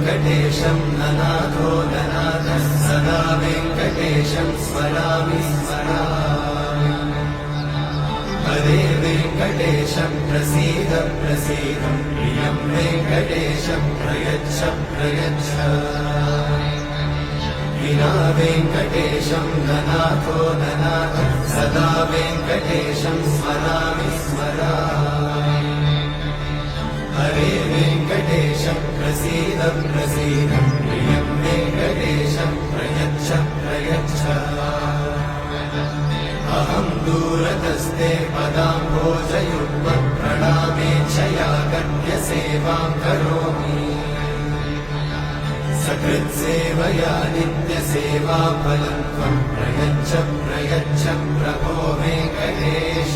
वेङ्कटेशं ननाथो ननाथः सदा वेङ्कटेशं स्मरामि स्मरामि। हरे वेङ्कटेशं प्रसीद प्रसीद प्रियं वेङ्कटेशं प्रयच्छ प्रयच्छ। विना वेङ्कटेशं ननाथो ननाथः सदा वेङ्कटेशं स्मरामि स्मरामि। हरे वेङ्कटेशं प्रसीद प्रसीद प्रियं वेङ्कटेशं प्रयच्छ प्रयच्छ। अहं दूरतस्ते पदाम्भोजयुग्मं प्रणामेच्छया गण्यसेवां करोमि। सकृत्सेवया नित्यसेवाफलं त्वं प्रयच्छ प्रयच्छ प्रभो वेङ्कटेश।